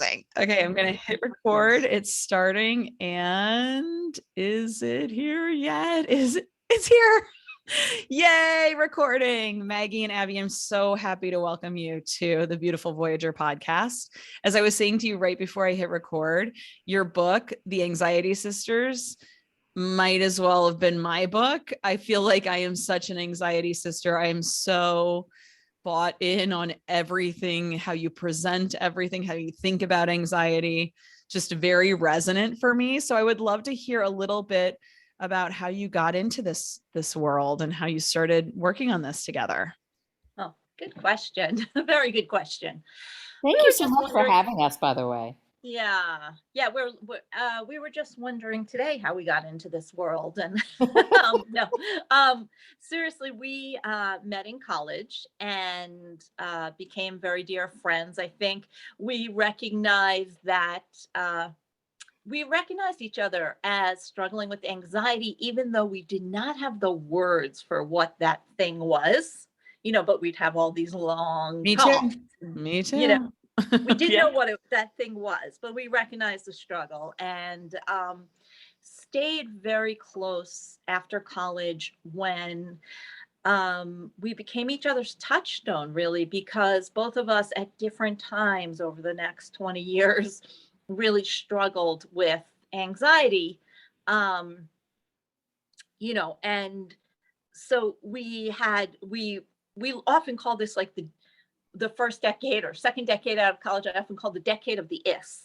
thing. Okay, I'm going to hit record. It's starting. And is it here yet? It's here. Yay, recording. Maggie and Abby, I'm so happy to welcome you to the Beautiful Voyager podcast. As I was saying to you right before I hit record, your book, The Anxiety Sisters, might as well have been my book. I feel like I am such an anxiety sister. I am so bought in on everything, how you present everything, how you think about anxiety, just very resonant for me. So I would love to hear a little bit about how you got into this world and how you started working on this together. Oh, good question. Very good question. Thank you so much for having us, by the way. Yeah, we were just wondering today how we got into this world, and seriously, we met in college and became very dear friends. I think we recognized each other as struggling with anxiety, even though we did not have the words for what that thing was, but we'd have all these long talks. Me too. We didn't know what that thing was, but we recognized the struggle and stayed very close after college when we became each other's touchstone, really, because both of us at different times over the next 20 years really struggled with anxiety, and so we often call this like the first decade or second decade out of college. I often call the decade of the is.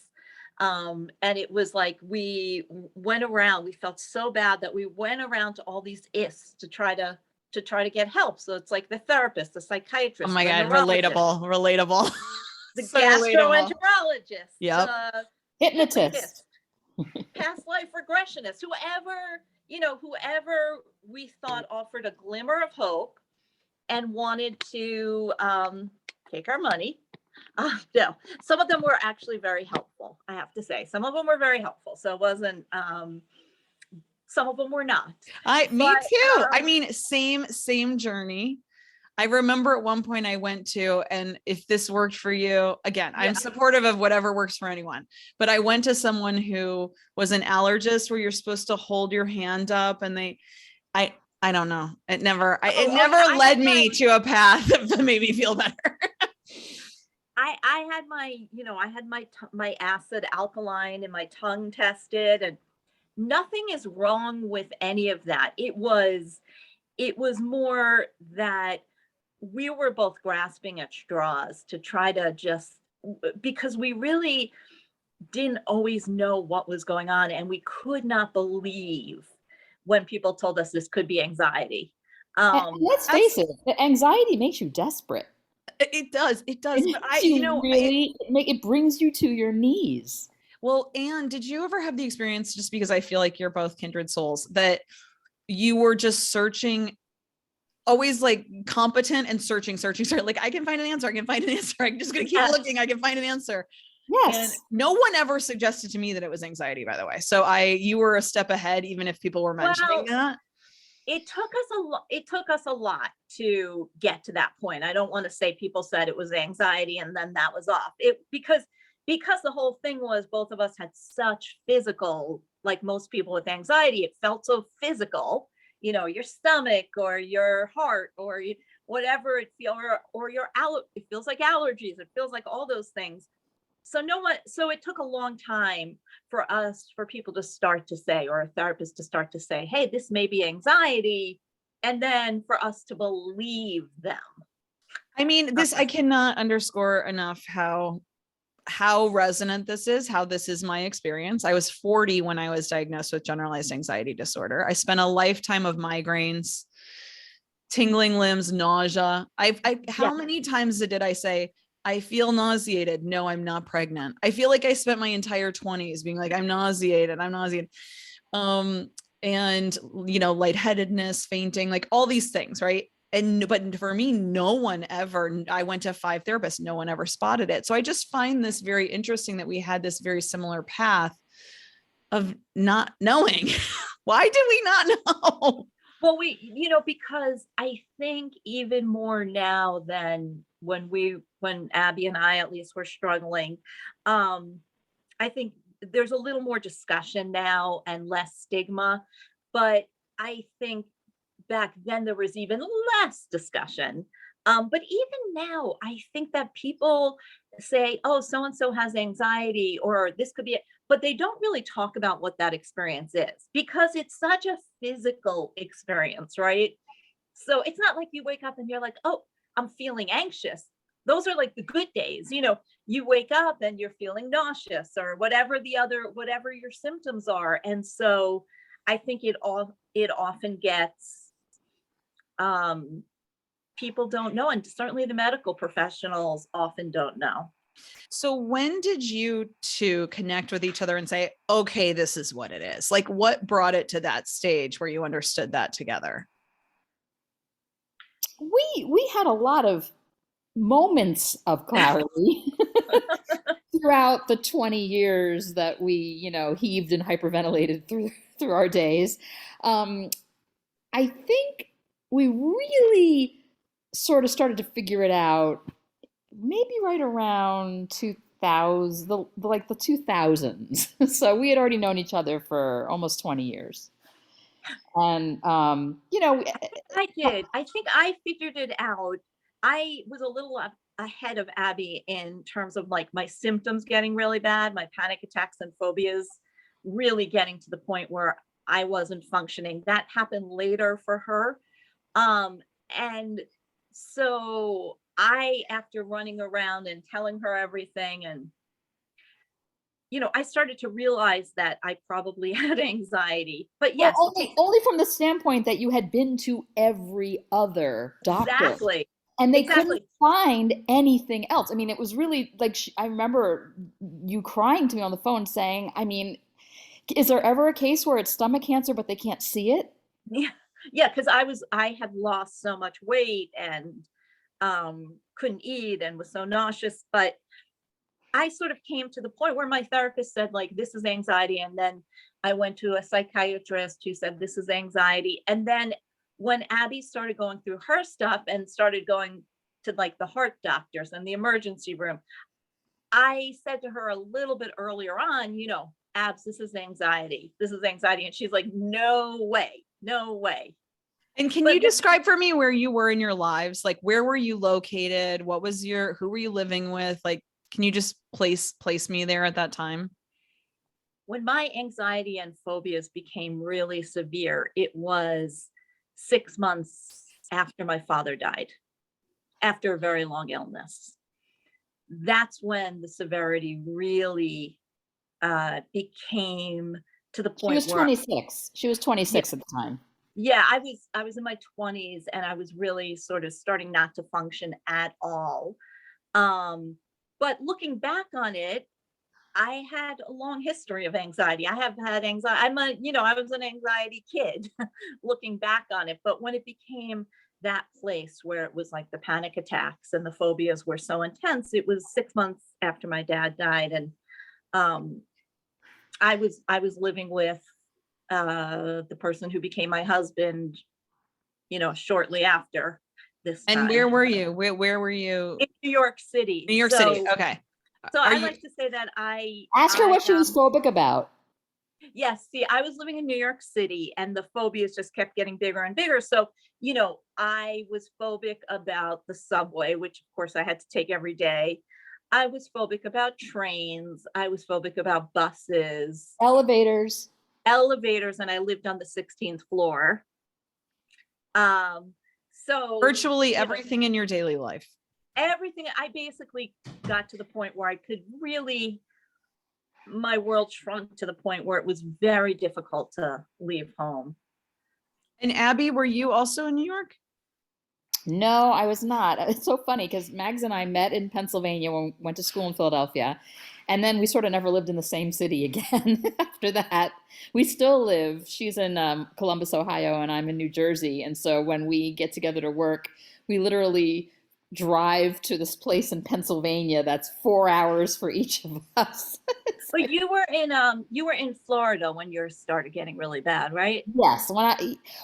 And it was like we felt so bad that we went around to all these is to try to get help. So it's like the therapist, the psychiatrist. Oh my God, relatable. The so gastroenterologist. Yep. Hypnotist. Past life regressionist, whoever we thought offered a glimmer of hope and wanted to take our money. No, some of them were actually very helpful. I have to say, some of them were very helpful. So it wasn't. Some of them were not. Me too. I mean, same journey. I remember at one point I went to, and if this worked for you, again, I'm supportive of whatever works for anyone, but I went to someone who was an allergist where you're supposed to hold your hand up and I don't know. It never led me to a path that made me feel better. I had my acid alkaline and my tongue tested, and nothing is wrong with any of that. It was more that we were both grasping at straws to try to because we really didn't always know what was going on, and we could not believe when people told us this could be anxiety. Let's face it, the anxiety makes you desperate. It does. But it brings you to your knees. Well, Anne, did you ever have the experience, just because I feel like you're both kindred souls, that you were just searching, always like competent and searching, like I can find an answer. I'm just going to keep looking. I can find an answer. Yes. And no one ever suggested to me that it was anxiety, by the way. So you were a step ahead, even if people were mentioning that. It took us a lot to get to that point. I don't want to say people said it was anxiety and then that was off. Because the whole thing was both of us had such physical, like most people with anxiety, it felt so physical, your stomach or your heart or whatever it feels, or it feels like allergies. It feels like all those things. So it took a long time for people to start to say, or a therapist to start to say, hey, this may be anxiety. And then for us to believe them. I mean, I cannot underscore enough how resonant this is, how this is my experience. I was 40 when I was diagnosed with generalized anxiety disorder. I spent a lifetime of migraines, tingling limbs, nausea. How many times did I say, I feel nauseated? No, I'm not pregnant. I feel like I spent my entire 20s being like, I'm nauseated. And lightheadedness, fainting, like all these things, right? But for me, I went to 5 therapists, no one ever spotted it. So I just find this very interesting that we had this very similar path of not knowing. Why did we not know? Well, because I think even more now than when Abby and I at least were struggling. I think there's a little more discussion now and less stigma, but I think back then there was even less discussion. But even now, I think that people say, oh, so and so has anxiety, or this could be it, but they don't really talk about what that experience is because it's such a physical experience, right? So it's not like you wake up and you're like, oh, I'm feeling anxious. Those are like the good days. You wake up and you're feeling nauseous or whatever your symptoms are. And so I think it often gets, people don't know, and certainly the medical professionals often don't know. So when did you two connect with each other and say, okay, this is what it is? Like, what brought it to that stage where you understood that together? We had a lot of moments of clarity throughout the 20 years that we, heaved and hyperventilated through our days. I think we really sort of started to figure it out maybe right around 2000, like the 2000s. So we had already known each other for almost 20 years. And, I did. I think I figured it out. I was a little ahead of Abby in terms of like my symptoms getting really bad, my panic attacks and phobias really getting to the point where I wasn't functioning. That happened later for her. And so after running around and telling her everything, and I started to realize that I probably had anxiety. But well, yes, only from the standpoint that you had been to every other doctor. exactly. And they Exactly. couldn't find anything else. I mean, it was really like, I remember you crying to me on the phone saying, I mean, is there ever a case where it's stomach cancer, but they can't see it? Yeah. Yeah. Cause I had lost so much weight and couldn't eat and was so nauseous. But I sort of came to the point where my therapist said, like, this is anxiety. And then I went to a psychiatrist who said, this is anxiety. And then when Abby started going through her stuff and started going to like the heart doctors and the emergency room, I said to her a little bit earlier on, Abs, this is anxiety. This is anxiety. And she's like, no way, no way. And can you describe for me where you were in your lives? Like, where were you located? Who were you living with? Like, can you just place me there at that time? When my anxiety and phobias became really severe, it was 6 months after my father died, after a very long illness. That's when the severity really became to the point She was 26. She was 26 at the time. Yeah, I was in my 20s and I was really sort of starting not to function at all. But looking back on it, I had a long history of anxiety. I have had anxiety. I was an anxiety kid looking back on it. But when it became that place where it was like the panic attacks and the phobias were so intense, it was 6 months after my dad died. And I was living with the person who became my husband, shortly after this time. And where were you? Where were you? In New York City. New York City. Okay. So I like to say that ask her what she was phobic about. Yes. See, I was living in New York City and the phobias just kept getting bigger and bigger. So, I was phobic about the subway, which of course I had to take every day. I was phobic about trains. I was phobic about buses. Elevators. And I lived on the 16th floor. So virtually everything in your daily life. Everything. I basically got to the point where I could my world shrunk to the point where it was very difficult to leave home. And Abby, were you also in New York? No, I was not. It's so funny because Mags and I met in Pennsylvania when we went to school in Philadelphia. And then we sort of never lived in the same city again after that. We still live. She's in Columbus, Ohio, and I'm in New Jersey. And so when we get together to work, we literally drive to this place in Pennsylvania that's 4 hours for each of us. But you were in Florida when yours started getting really bad, right? Yes.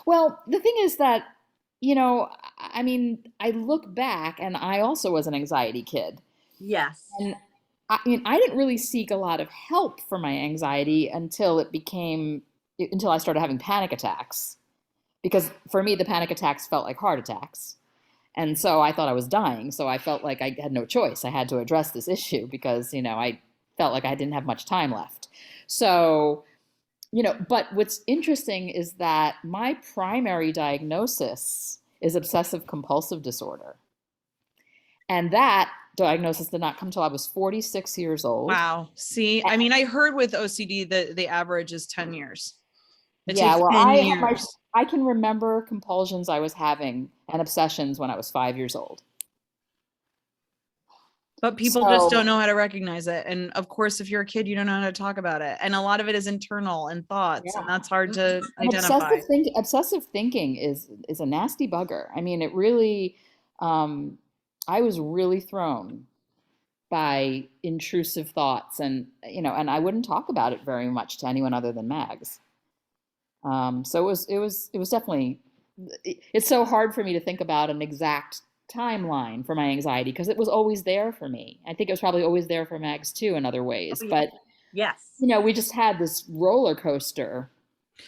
Well, the thing is that you know, I mean, I look back and I also was an anxiety kid. Yes. And I mean, I didn't really seek a lot of help for my anxiety until I started having panic attacks. Because for me, the panic attacks felt like heart attacks. And so I thought I was dying. So I felt like I had no choice. I had to address this issue because, I felt like I didn't have much time left. So, but what's interesting is that my primary diagnosis is obsessive compulsive disorder. And that diagnosis did not come till I was 46 years old. Wow. See, I mean, I heard with OCD that the average is 10 years. It Yeah, takes well, 10 years. I can remember compulsions I was having and obsessions when I was 5 years old. But people just don't So know how to recognize it. And of course, if you're a kid, you don't know how to talk about it. And a lot of it is internal and thoughts, and yeah, that's hard to and identify. obsessive thinking is a nasty bugger. I mean, it really, I was really thrown by intrusive thoughts, and and I wouldn't talk about it very much to anyone other than Mags. So it was definitely, it's so hard for me to think about an exact timeline for my anxiety because it was always there for me. I think it was probably always there for Mags too in other ways, Oh, yeah. but Yes. we just had this roller coaster.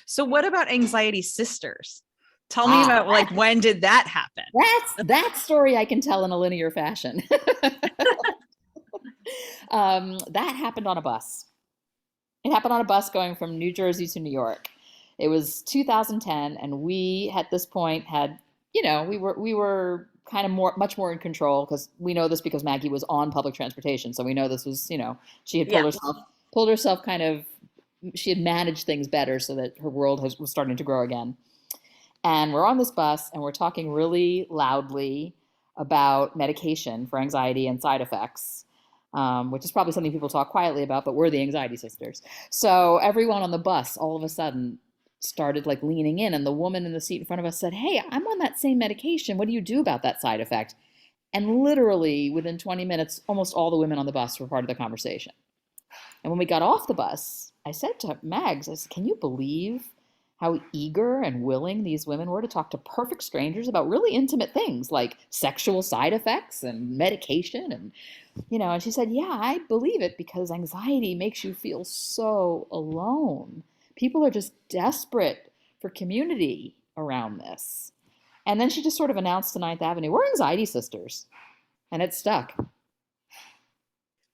So what about anxiety sisters? Tell me about, like, when did that happen? That story I can tell in a linear fashion. That happened on a bus. It happened on a bus going from New Jersey to New York. It was 2010, and we at this point had, we were kind of much more in control because we know this because Maggie was on public transportation, so we know this was, she had Yeah. pulled herself kind of, she had managed things better so that her world was starting to grow again. And we're on this bus and we're talking really loudly about medication for anxiety and side effects, which is probably something people talk quietly about, but we're the anxiety sisters. So everyone on the bus all of a sudden started like leaning in, and the woman in the seat in front of us said, "Hey, I'm on that same medication. What do you do about that side effect?" And literally within 20 minutes, almost all the women on the bus were part of the conversation. And when we got off the bus, I said to Mags, I said, "Can you believe how eager and willing these women were to talk to perfect strangers about really intimate things like sexual side effects and medication?" And she said, "Yeah, I believe it because anxiety makes you feel so alone. People are just desperate for community around this." And then she just sort of announced to Ninth Avenue, "We're anxiety sisters." And it stuck.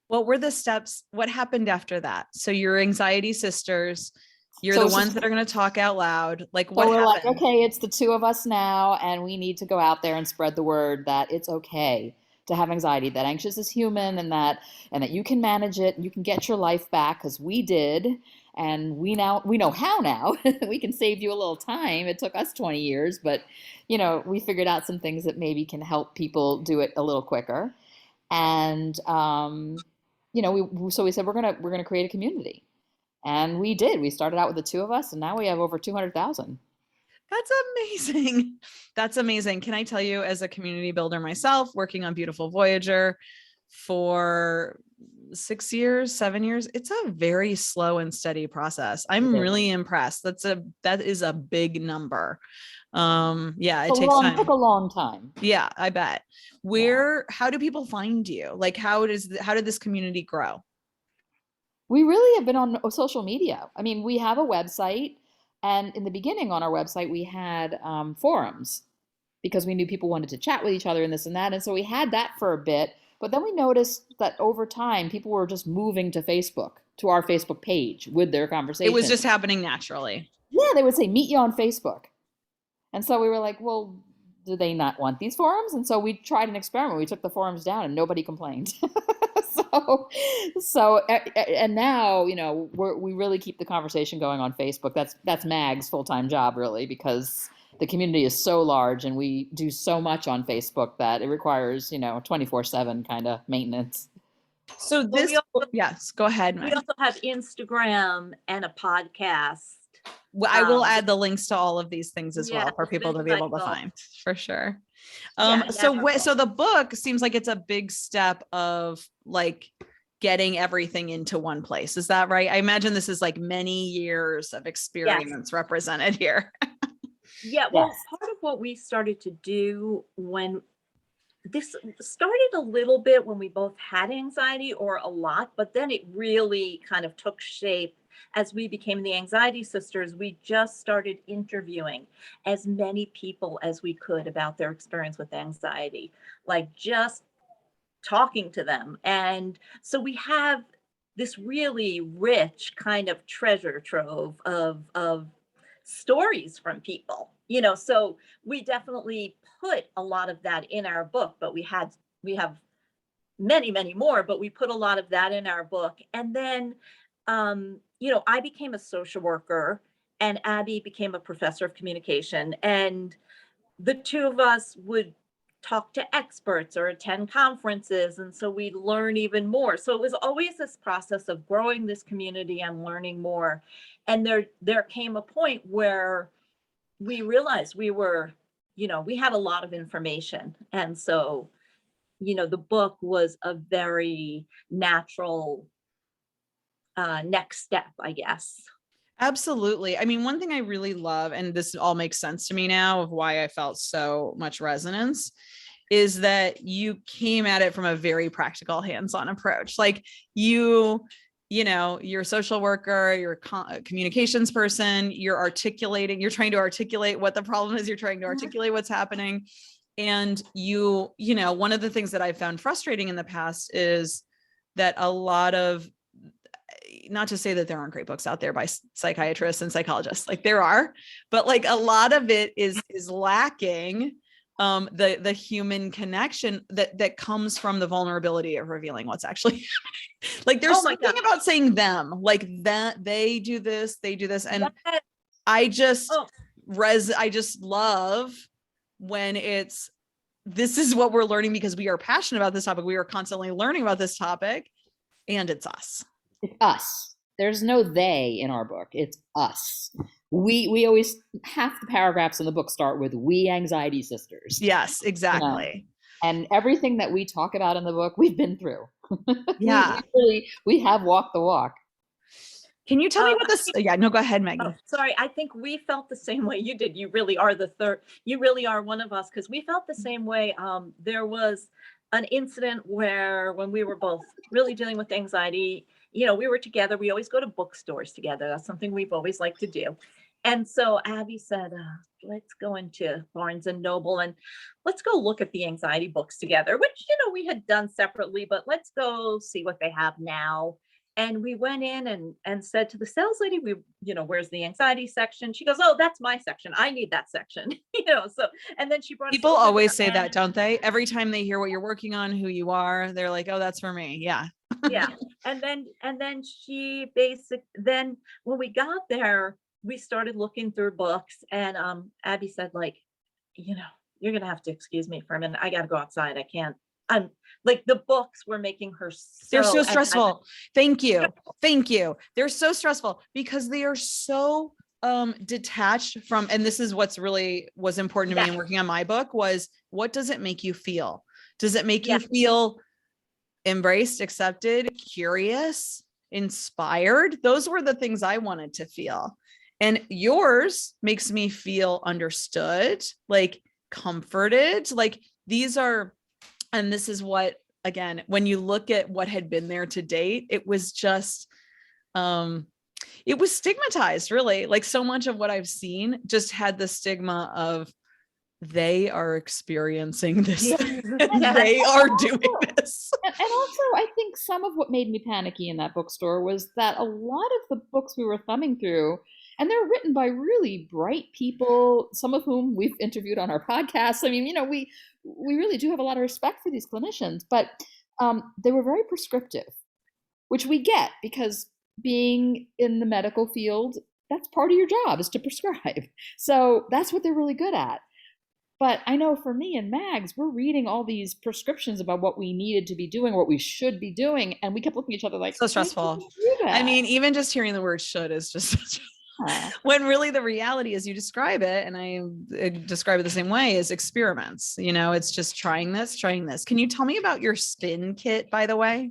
What were the steps? What happened after that? So you're anxiety sisters. You're So the it's ones just, that are going to talk out loud. Like, so what we're like, happened? okay, it's the two of us now, and we need to go out there and spread the word that it's okay to have anxiety, that anxious is human, and that you can manage it, and you can get your life back because we did, and we know how now. We can save you a little time. It took us 20 years, but we figured out some things that maybe can help people do it a little quicker. And so we said we're gonna create a community. And we did. We started out with the two of us, and now we have over 200,000. That's amazing. That's amazing. Can I tell you, as a community builder myself, working on Beautiful Voyager for 6 years, 7 years, it's a very slow and steady process. I'm really impressed. That is a big number. Yeah, it takes time. Took a long time. Yeah, I bet. How do people find you? Like, how did this community grow? We really have been on social media. I mean, we have a website, and in the beginning on our website, we had forums because we knew people wanted to chat with each other and this and that. And so we had that for a bit. But then we noticed that over time, people were just moving to Facebook, to our Facebook page with their conversation. It was just happening naturally. Yeah, they would say, "Meet you on Facebook." And so we were like, well, do they not want these forums? And so we tried an experiment. We took the forums down and nobody complained. And now, we really keep the conversation going on Facebook. That's Mag's full-time job, really, because the community is so large and we do so much on Facebook that it requires, 24/7 kind of maintenance. So yes, go ahead, Meg. We also have Instagram and a podcast. I will add the links to all of these things as well for it's people to be able to insightful. find, for sure. Yeah, So the book seems like it's a big step of like getting everything into one place. Is that right? I imagine this is like many years of experience represented here. Yeah, well, Yes. part of what we started to do when this started a little bit when we both had anxiety, or a lot, but then it really kind of took shape as we became the Anxiety Sisters. We just started interviewing as many people as we could about their experience with anxiety, like just talking to them. And so we have this really rich kind of treasure trove of stories from people, so we definitely put a lot of that in our book, but we have many more, but we put a lot of that in our book. And then I became a social worker, and Abby became a professor of communication, and the two of us would talk to experts or attend conferences, and so we'd learn even more. So it was always this process of growing this community and learning more. And there came a point where we realized we had a lot of information, and so the book was a very natural next step, I guess. Absolutely. I mean, one thing I really love, and this all makes sense to me now of why I felt so much resonance, is that you came at it from a very practical, hands-on approach. Like you're a social worker, you're a communications person, you're trying to articulate what the problem is, you're trying to articulate what's happening. And one of the things that I've found frustrating in the past is that a lot of, not to say that there aren't great books out there by psychiatrists and psychologists, like there are, but like a lot of it is lacking the human connection that comes from the vulnerability of revealing what's actually like there's something about saying them, like that they do this. And I just love when this is what we're learning because we are passionate about this topic. We are constantly learning about this topic, and it's us. It's us. There's no they in our book. It's us. We always, half the paragraphs in the book start with "we anxiety sisters." Yes, exactly. And everything that we talk about in the book, we've been through. Yeah. we have walked the walk. Can you tell me what this? Yeah, no, go ahead, Maggie. Oh, sorry, I think we felt the same way you did. You really are the third. You really are one of us, because we felt the same way. There was an incident where when we were both really dealing with anxiety, we were together. We always go to bookstores together. That's something we've always liked to do. And so Abby said, let's go into Barnes and Noble and let's go look at the anxiety books together, which, we had done separately, but let's go see what they have now. And we went in and said to the sales lady, where's the anxiety section? She goes, oh, that's my section. I need that section. So, and then she brought people always say that, don't they? Every time they hear what you're working on, who you are, they're like, oh, that's for me. Yeah. Yeah. And then then when we got there, we started looking through books, and Abby said, like, you're going to have to excuse me for a minute. I got to go outside. I can't. I'm like, the books were making her they're so stressful. Thank you. They're so stressful because they are so detached from, and this is what's really was important to me in working on my book, was what does it make you feel? Does it make you feel embraced, accepted, curious, inspired? Those were the things I wanted to feel. And yours makes me feel understood, like comforted, like these are. And this is what, again, when you look at what had been there to date, it was just, it was stigmatized, really. Like so much of what I've seen just had the stigma of they are experiencing this. They are doing this. And also, I think some of what made me panicky in that bookstore was that a lot of the books we were thumbing through, and they're written by really bright people, some of whom we've interviewed on our podcast. I mean, we really do have a lot of respect for these clinicians, but they were very prescriptive, which we get because being in the medical field, that's part of your job is to prescribe. So that's what they're really good at. But I know for me and Mags, we're reading all these prescriptions about what we needed to be doing, what we should be doing. And we kept looking at each other like, so stressful. I mean, even just hearing the word should is just such when really the reality is you describe it, and I describe it the same way, is experiments. It's just trying this. Can you tell me about your spin kit, by the way?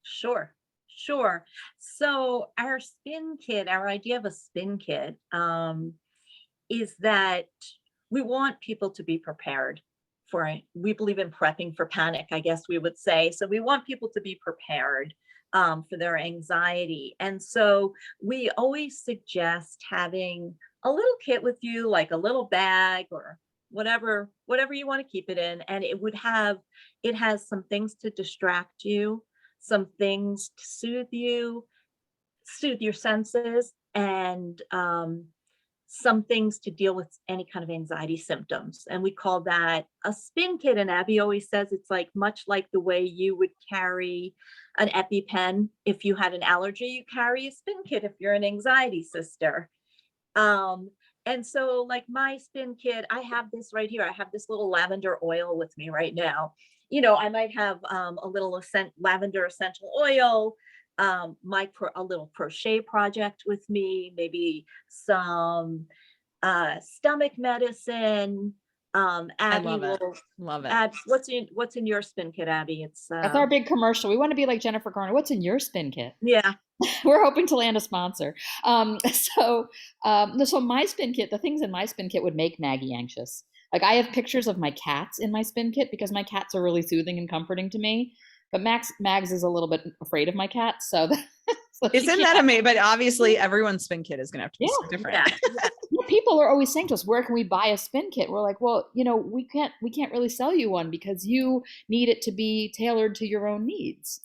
Sure. So our spin kit, our idea of a spin kit is that we want people to be prepared for it. We believe in prepping for panic, I guess we would say. So we want people to be prepared for their anxiety. And so we always suggest having a little kit with you, like a little bag or whatever you want to keep it in. And it has some things to distract you, some things to soothe your senses, and some things to deal with any kind of anxiety symptoms. And we call that a spin kit. And Abby always says it's like much like the way you would carry an EpiPen if you had an allergy, you carry a spin kit if you're an anxiety sister. And so like my spin kit, I have this right here. I have this little lavender oil with me right now. You know, I might have a little lavender essential oil, a little crochet project with me, maybe some stomach medicine. I Abby love it. will Love it. add what's in your spin kit, Abby? It's That's our big commercial. We want to be like Jennifer Garner. What's in your spin kit? yeah. We're hoping to land a sponsor. So my spin kit, the things in my spin kit would make Maggie anxious. Like I have pictures of my cats in my spin kit because my cats are really soothing and comforting to me. But Mags is a little bit afraid of my cats, so Isn't that amazing? But obviously, everyone's spin kit is going to have to be so different. Yeah. People are always saying to us, "Where can we buy a spin kit?" We're like, "Well, we can't really sell you one because you need it to be tailored to your own needs."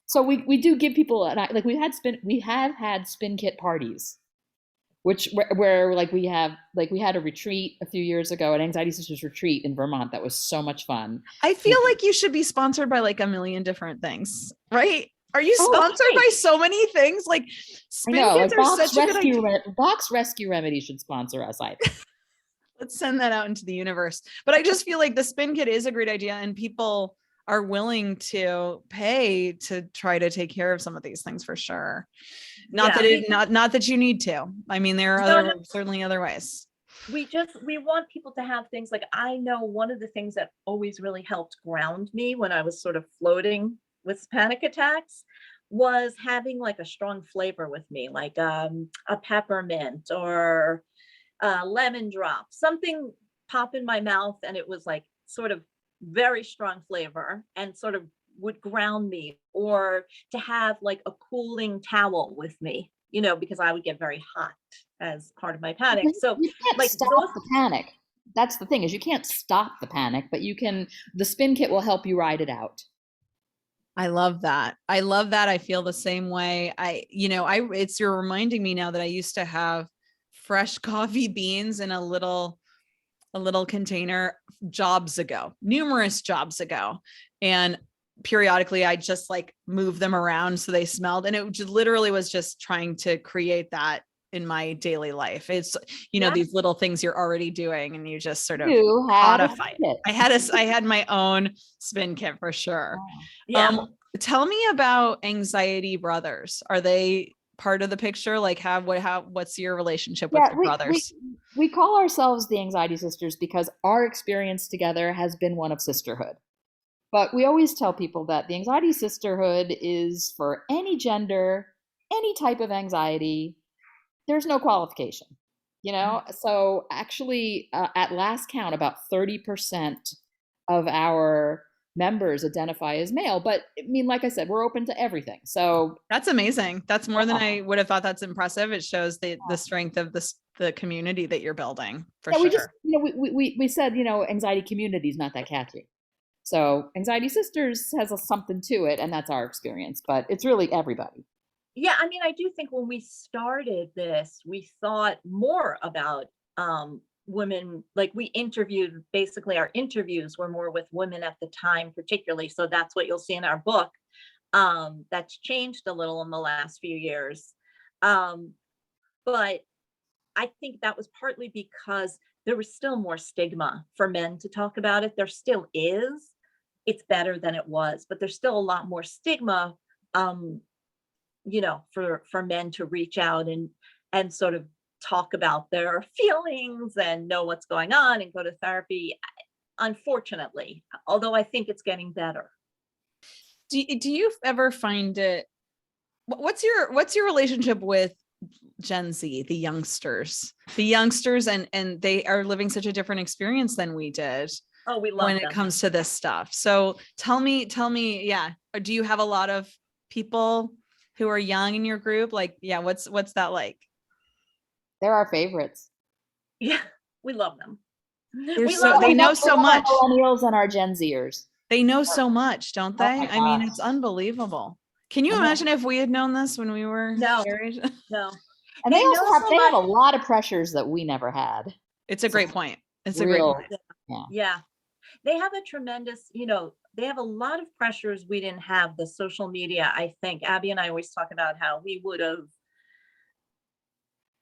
So we do give people like we have had spin kit parties, where like we had a retreat a few years ago, an Anxiety Sisters retreat in Vermont that was so much fun. I feel like you should be sponsored by like a million different things, right? Are you sponsored by so many things? Like spin kits are such a good idea. Box Rescue Remedy should sponsor us, I think. Let's send that out into the universe. But I just feel like the spin kit is a great idea, and people are willing to pay to try to take care of some of these things for sure. Not that you need to. I mean, there are certainly other ways. We want people to have things like, I know one of the things that always really helped ground me when I was sort of floating with panic attacks was having like a strong flavor with me, like a peppermint or lemon drop, something pop in my mouth, and it was like sort of very strong flavor and sort of would ground me, or to have like a cooling towel with me, because I would get very hot as part of my panic. So you can't stop the panic. That's the thing, is you can't stop the panic, but the spin kit will help you ride it out. I love that. I feel the same way. You're reminding me now that I used to have fresh coffee beans in a little container numerous jobs ago. And periodically I just like move them around so they smelled. And it just literally was just trying to create that in my daily life. It's, these little things you're already doing and you just sort of codify it. I had my own spin kit for sure. Yeah. Tell me about Anxiety Brothers. Are they part of the picture? Like what's your relationship with your brothers? We call ourselves the Anxiety Sisters because our experience together has been one of sisterhood. But we always tell people that the Anxiety Sisterhood is for any gender, any type of anxiety. There's no qualification, So actually, at last count, about 30% of our members identify as male. But I mean, like I said, we're open to everything. So that's amazing. That's more than I would have thought. That's impressive. It shows the strength of the community that you're building for sure. We said, anxiety community is not that catchy. So Anxiety Sisters has something to it, and that's our experience, but it's really everybody. Yeah, I mean, I do think when we started this, we thought more about women. Like basically our interviews were more with women at the time, particularly. So that's what you'll see in our book. That's changed a little in the last few years. But I think that was partly because there was still more stigma for men to talk about it. There still is. It's better than it was, but there's still a lot more stigma, for men to reach out and sort of talk about their feelings and know what's going on and go to therapy, unfortunately, although I think it's getting better. Do you ever find it, what's your relationship with Gen Z, the youngsters, and they are living such a different experience than we did Oh, we love when them. it comes to this stuff. So tell me, yeah, do you have a lot of people who are young in your group? Like, yeah, what's that like? They're our favorites. Yeah, we love them. They know so much. Our millennials and our Gen Zers. They know so much, don't Oh they? my I mean, gosh. it's unbelievable. Can you And imagine if we had known this when we were No. married? No. And they also have, so they have a much. lot of pressures that we never had. It's a great point. It's a great Real, point. yeah. Yeah. They have a tremendous, they have a lot of pressures we didn't have. The social media, I think Abby and I always talk about how we wouldn't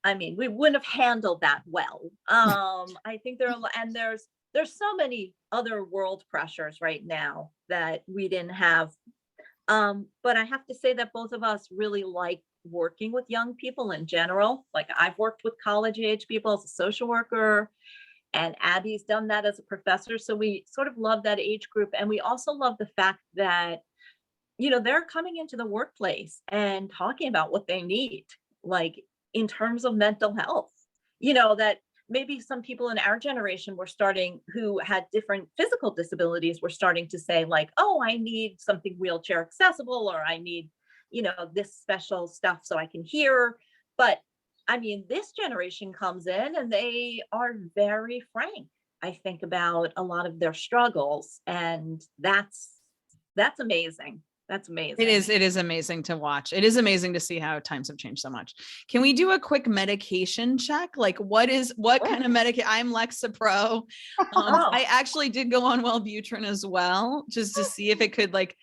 have handled that well. I think there's so many other world pressures right now that we didn't have. But I have to say that both of us really like working with young people in general. Like, I've worked with college age people as a social worker, and Abby's done that as a professor. So we sort of love that age group. And we also love the fact that, they're coming into the workplace and talking about what they need, like in terms of mental health, that maybe some people in our generation who had different physical disabilities were starting to say, like, oh, I need something wheelchair accessible, or I need, this special stuff so I can hear. But I mean, this generation comes in and they are very frank, I think, about a lot of their struggles. And that's amazing. That's amazing. It is amazing to watch. It is amazing to see how times have changed so much. Can we do a quick medication check? Like, what kind of medication? I'm Lexapro. I actually did go on Wellbutrin as well, just to see if it could like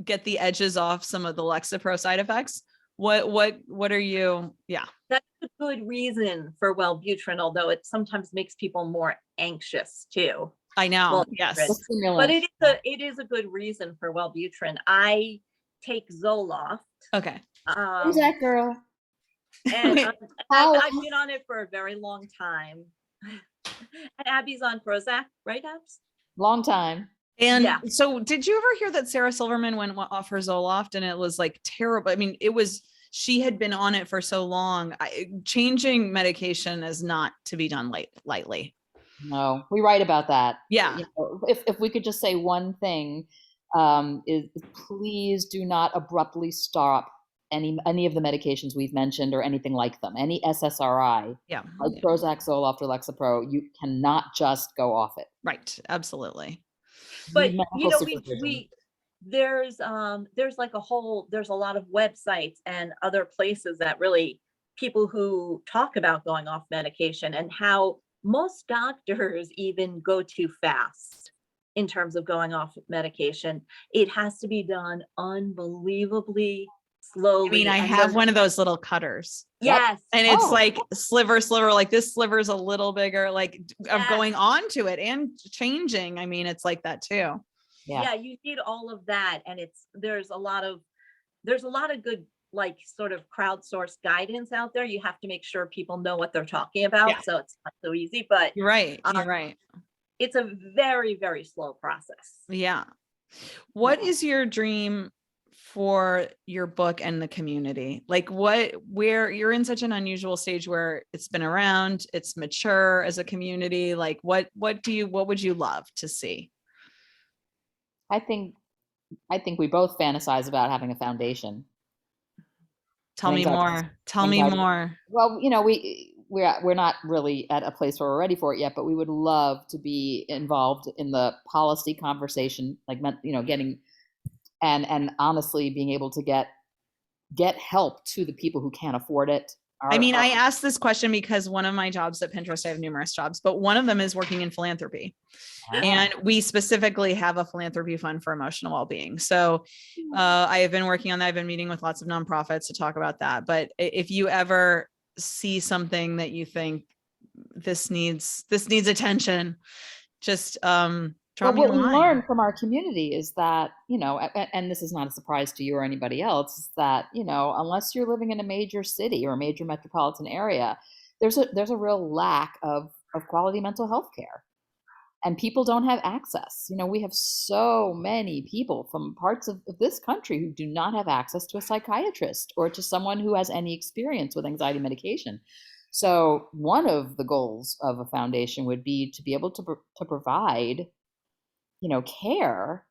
get the edges off some of the Lexapro side effects. What are you? Yeah. That's a good reason for Wellbutrin, although it sometimes makes people more anxious too. I know. Well, yes. But it is a good reason for Wellbutrin. I take Zoloft. Okay. Who's that girl? And I've been on it for a very long time. And Abby's on Prozac, right, Abs? Long time. And so did you ever hear that Sarah Silverman went off her Zoloft and it was like terrible? I mean, she had been on it for so long. Changing medication is not to be done lightly. No, we write about that. Yeah. If we could just say one thing, is please do not abruptly stop any of the medications we've mentioned or anything like them. Any SSRI, like Prozac, Zoloft, or Lexapro, you cannot just go off it. Right. Absolutely. But there's like there's a lot of websites and other places that really people who talk about going off medication, and how most doctors even go too fast in terms of going off medication. It has to be done unbelievably slowly. I mean, I have one of those little cutters. Yes. And it's like sliver, like this sliver's a little bigger, like of going on to it and changing. I mean, it's like that too. Yeah, you need all of that. And there's a lot of good, like, sort of crowdsourced guidance out there. You have to make sure people know what they're talking about. So it's not so easy, but you're right. You're right. It's a very, very slow process. Yeah. What is your dream for your book and the community? Like where you're in such an unusual stage where it's been around, it's mature as a community. Like what would you love to see? I think we both fantasize about having a foundation. Tell me more. Well, we're not really at a place where we're ready for it yet, but we would love to be involved in the policy conversation, like, getting and honestly being able to get help to the people who can't afford it. I asked this question because one of my jobs at Pinterest, I have numerous jobs, but one of them is working in philanthropy. And we specifically have a philanthropy fund for emotional well-being. So I have been working on that. I've been meeting with lots of nonprofits to talk about that. But if you ever see something that you think this needs attention, just what we learned from our community is that, and this is not a surprise to you or anybody else, is that, unless you're living in a major city or a major metropolitan area, there's a real lack of quality mental health care. and people don't have access. We have so many people from parts of this country who do not have access to a psychiatrist or to someone who has any experience with anxiety medication. So one of the goals of a foundation would be to be able to provide, care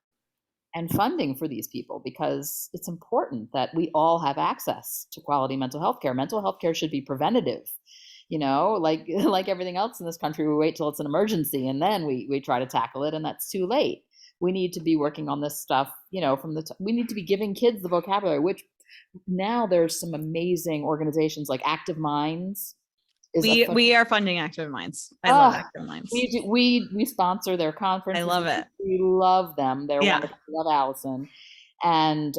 and funding for these people, because it's important that we all have access to quality mental health care. Mental health care should be preventative. Like everything else in this country, we wait till it's an emergency and then we try to tackle it, and that's too late. We need to be working on this stuff, we need to be giving kids the vocabulary, which now there's some amazing organizations like Active Minds. We are funding Active Minds. I love Active Minds. We sponsor their conferences. I love it. We love them. They're Yeah. wonderful. I love Allison. And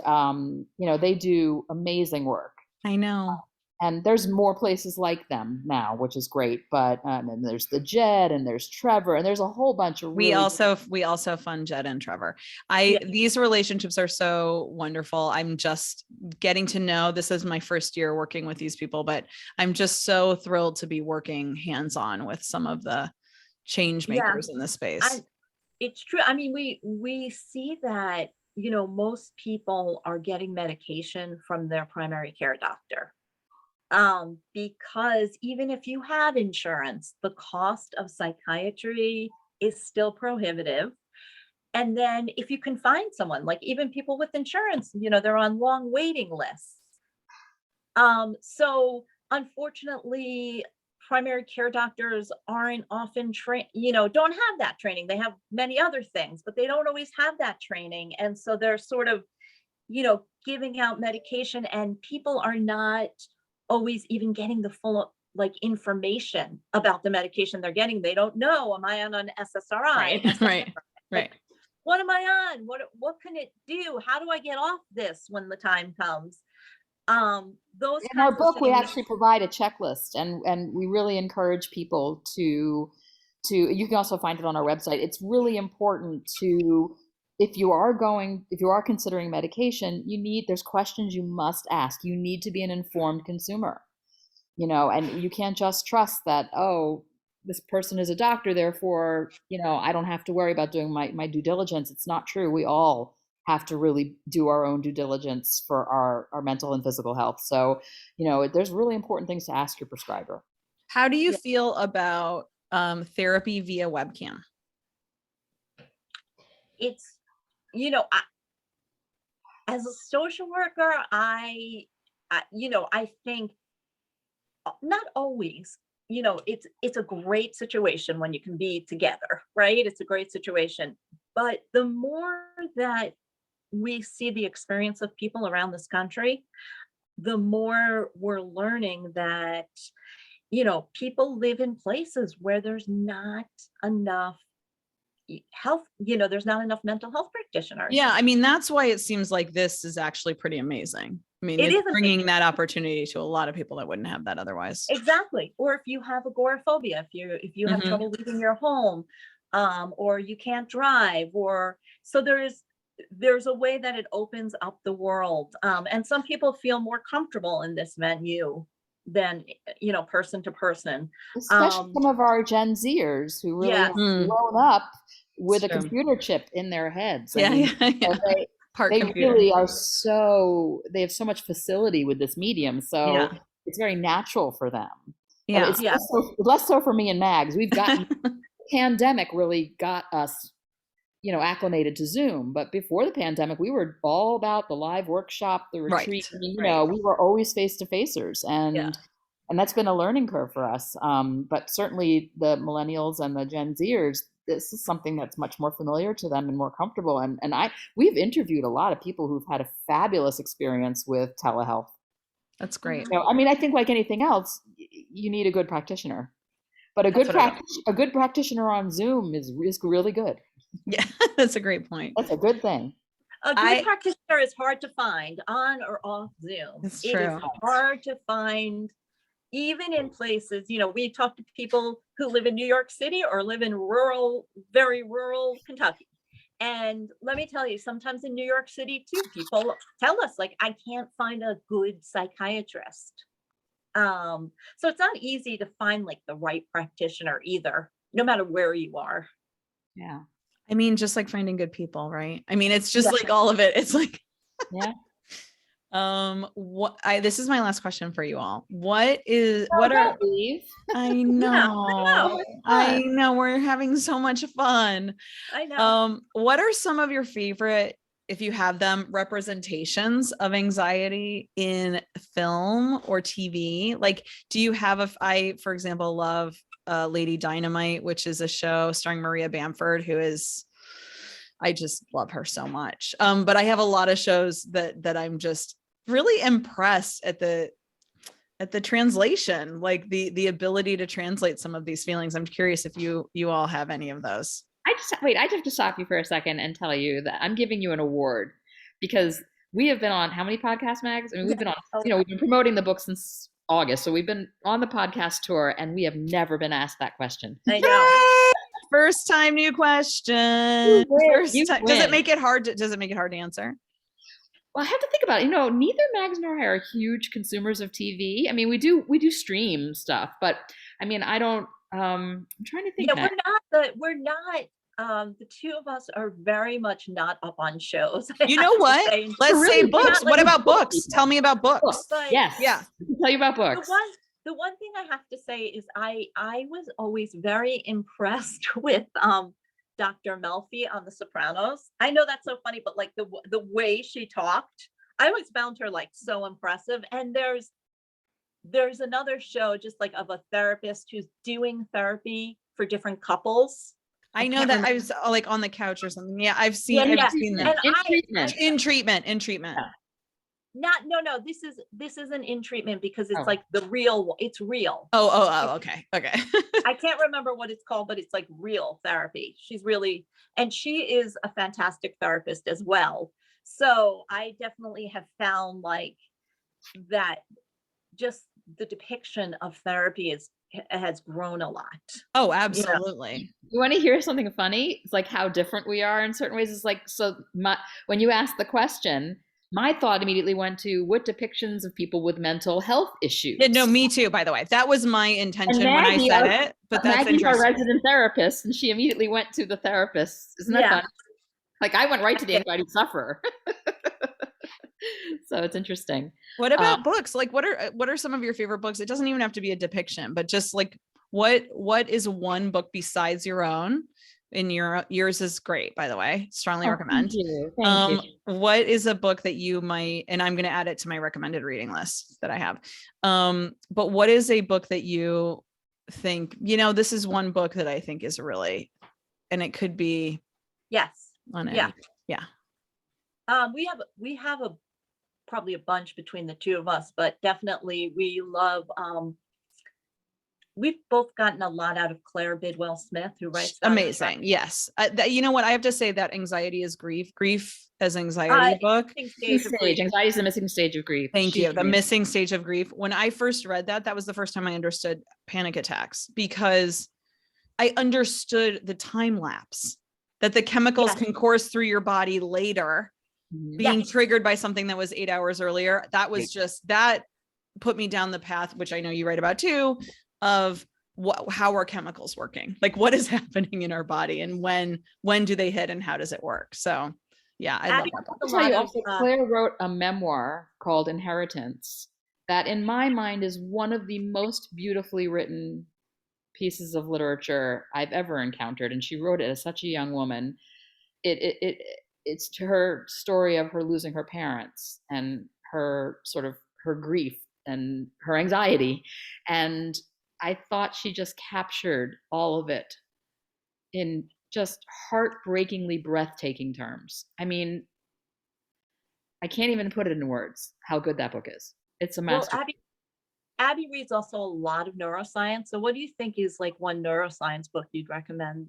they do amazing work. I know. And there's more places like them now, which is great. But and there's the Jed, and there's Trevor, and there's a whole bunch of we also fund Jed and Trevor. These relationships are so wonderful. I'm just getting to know, this is my first year working with these people, but I'm just so thrilled to be working hands-on with some of the change makers in this space. It's true. I mean, we see that, most people are getting medication from their primary care doctor. Because even if you have insurance, the cost of psychiatry is still prohibitive. And then if you can find someone, like even people with insurance, they're on long waiting lists. So unfortunately, primary care doctors aren't often trained, don't have that training. They have many other things, but they don't always have that training. And so they're sort of, giving out medication, and people are not always even getting the full information about the medication they're getting. They don't know, am I on an SSRI? Right. What am I on? What can it do? How do I get off this when the time comes? Those in our book, we actually provide a checklist, and we really encourage people to you can also find it on our website. It's really important to, if you are considering medication, there's questions you must ask. You need to be an informed consumer, and you can't just trust that, oh, this person is a doctor, therefore, I don't have to worry about doing my due diligence. It's not true. We all have to really do our own due diligence for our mental and physical health. So, there's really important things to ask your prescriber. How do you feel about therapy via webcam? It's, as a social worker, I think not always, it's a great situation when you can be together, right? It's a great situation. But the more that we see the experience of people around this country, the more we're learning that, people live in places where there's not enough health, there's not enough mental health practitioners. Yeah, I mean, that's why it seems like this is actually pretty amazing. I mean, it's bringing that opportunity to a lot of people that wouldn't have that otherwise. Exactly. Or if you have agoraphobia, if you have trouble leaving your home, or you can't drive, or so there's a way that it opens up the world. And some people feel more comfortable in this venue than, person to person. Especially some of our Gen Zers who really have grown up with a computer chip in their heads. They really are they have so much facility with this medium. So it's very natural for them. Yeah. It's less so for me and Mags. We've gotten, the pandemic really got us, acclimated to Zoom. But before the pandemic, we were all about the live workshop, the retreat. Right. We were always face-to-facers, and that's been a learning curve for us. But certainly the millennials and the Gen Zers, this is something that's much more familiar to them and more comfortable. And we've interviewed a lot of people who've had a fabulous experience with telehealth. That's great. I think like anything else, you need a good practitioner. But a good practitioner on Zoom is really good. Yeah, that's a great point. That's a good thing. A good practitioner is hard to find on or off Zoom. It's true. It is hard to find, even in places, we talk to people who live in New York City or live in very rural Kentucky. And let me tell you, sometimes in New York City too, people tell us, I can't find a good psychiatrist. So it's not easy to find the right practitioner either, no matter where you are. Yeah. I mean, just like finding good people, right? I mean, it's just like all of it. It's like, Yeah. this is my last question for you all. What Don't are, leave. I Yeah, know, I know we're having so much fun. I know. What are some of your favorite, if you have them, representations of anxiety in film or TV? Like, do you have I, for example, love Lady Dynamite, which is a show starring Maria Bamford, who is, I just love her so much. But I have a lot of shows that I'm just really impressed at the translation, like the ability to translate some of these feelings. I'm curious if you all have any of those. I have to stop you for a second and tell you that I'm giving you an award because we have been on how many podcast mags? I mean, we've been on, we've been promoting the book since August. So we've been on the podcast tour and we have never been asked that question. I know. First time, new question. First time. Does it make it hard to answer? Well, I have to think about it. Neither Mags nor I are huge consumers of TV. I mean, we do stream stuff, but I mean, I don't. I'm trying to think. Yeah, the two of us are very much not up on shows. You know what? Let's say books. What about books? Tell me about books. Yes. Yeah. I can tell you about books. The one thing I have to say is I was always very impressed with Dr. Melfi on The Sopranos. I know that's so funny, but like the way she talked, I always found her like so impressive. And there's another show just like of a therapist who's doing therapy for different couples. I know that I was like on the couch or something. Yeah, I've seen that. In treatment. No, this isn't in treatment because it's like the real, it's real. Okay. I can't remember what it's called, but it's like real therapy. And she is a fantastic therapist as well. So I definitely have found like that just the depiction of therapy has grown a lot. Oh, absolutely. You want to hear something funny? It's like how different we are in certain ways. It's like, when you asked the question, my thought immediately went to what depictions of people with mental health issues. Yeah, no, me too, by the way. That was my intention when I said it, but that's Maggie's interesting. Our resident therapist, and she immediately went to the therapist. Isn't that fun? Like I went right to the anxiety sufferer. So it's interesting. What about books? Like what are some of your favorite books? It doesn't even have to be a depiction, but just like what is one book besides your own? Yours is great, by the way. Strongly recommend. Thank you. What is a book that you might, and I'm going to add it to my recommended reading list that I have. But what is a book that you think, this is one book that I think is really, and it could be. Yes. Yeah. We have probably a bunch between the two of us, but definitely we love, we've both gotten a lot out of Claire Bidwell Smith, who writes amazing. Yes. You know what? I have to say that Anxiety is Grief as Anxiety book. Anxiety is the missing stage of grief. Thank you. The missing stage of grief. When I first read that was the first time I understood panic attacks, because I understood the time lapse that the chemicals can course through your body later, being triggered by something that was 8 hours earlier. That was that put me down the path, which I know you write about too, of how are chemicals working? Like what is happening in our body and when do they hit and how does it work? So yeah, I love that book. I'll tell you also, Claire wrote a memoir called Inheritance that in my mind is one of the most beautifully written pieces of literature I've ever encountered. And she wrote it as such a young woman. It's to her story of her losing her parents and her sort of her grief and her anxiety. And I thought she just captured all of it in just heartbreakingly breathtaking terms. I mean, I can't even put it in words how good that book is. It's a masterpiece. Well, Abby reads also a lot of neuroscience. So what do you think is like one neuroscience book you'd recommend?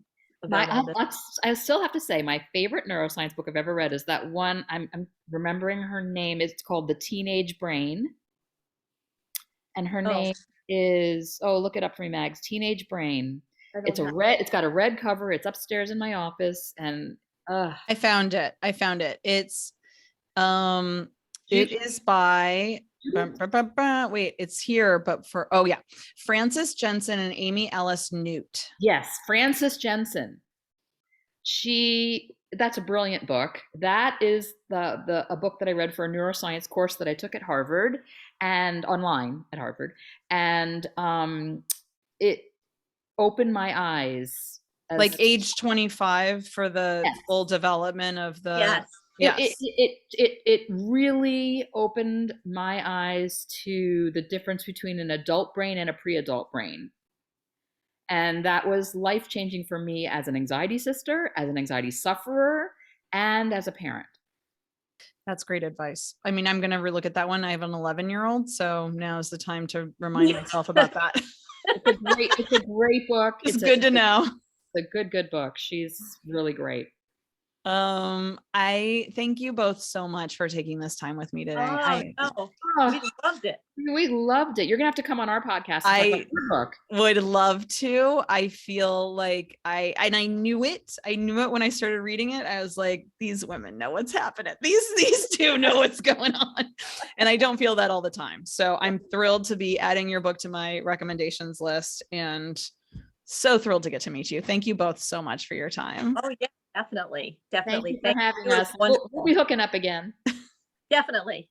I still have to say my favorite neuroscience book I've ever read is that one. I'm remembering her name. It's called The Teenage Brain. And her name is, look it up for me, Mags. Teenage Brain. It's got a red cover. It's upstairs in my office. And I found it. It's it is by wait, it's here, but Frances Jensen and Amy Ellis Newt. Yes, Frances Jensen. That's a brilliant book. That is a book that I read for a neuroscience course that I took at Harvard and online at Harvard. And it opened my eyes Like as age 25 for the yes. full development of the Yes. It really opened my eyes to the difference between an adult brain and a pre-adult brain. And that was life-changing for me as an anxiety sister, as an anxiety sufferer, and as a parent. That's great advice. I mean, I'm going to relook at that one. I have an 11-year-old, so now is the time to remind myself about that. It's a great book. It's good to know. It's a good book. She's really great. I thank you both so much for taking this time with me today. We loved it. We loved it. You're gonna have to come on our podcast. I would love to. I feel like I knew it. I knew it when I started reading it. I was like, these women know what's happening. These two know what's going on. And I don't feel that all the time. So I'm thrilled to be adding your book to my recommendations list, and so thrilled to get to meet you. Thank you both so much for your time. Oh yeah, definitely. Thank you for having us. We'll be hooking up again. Definitely.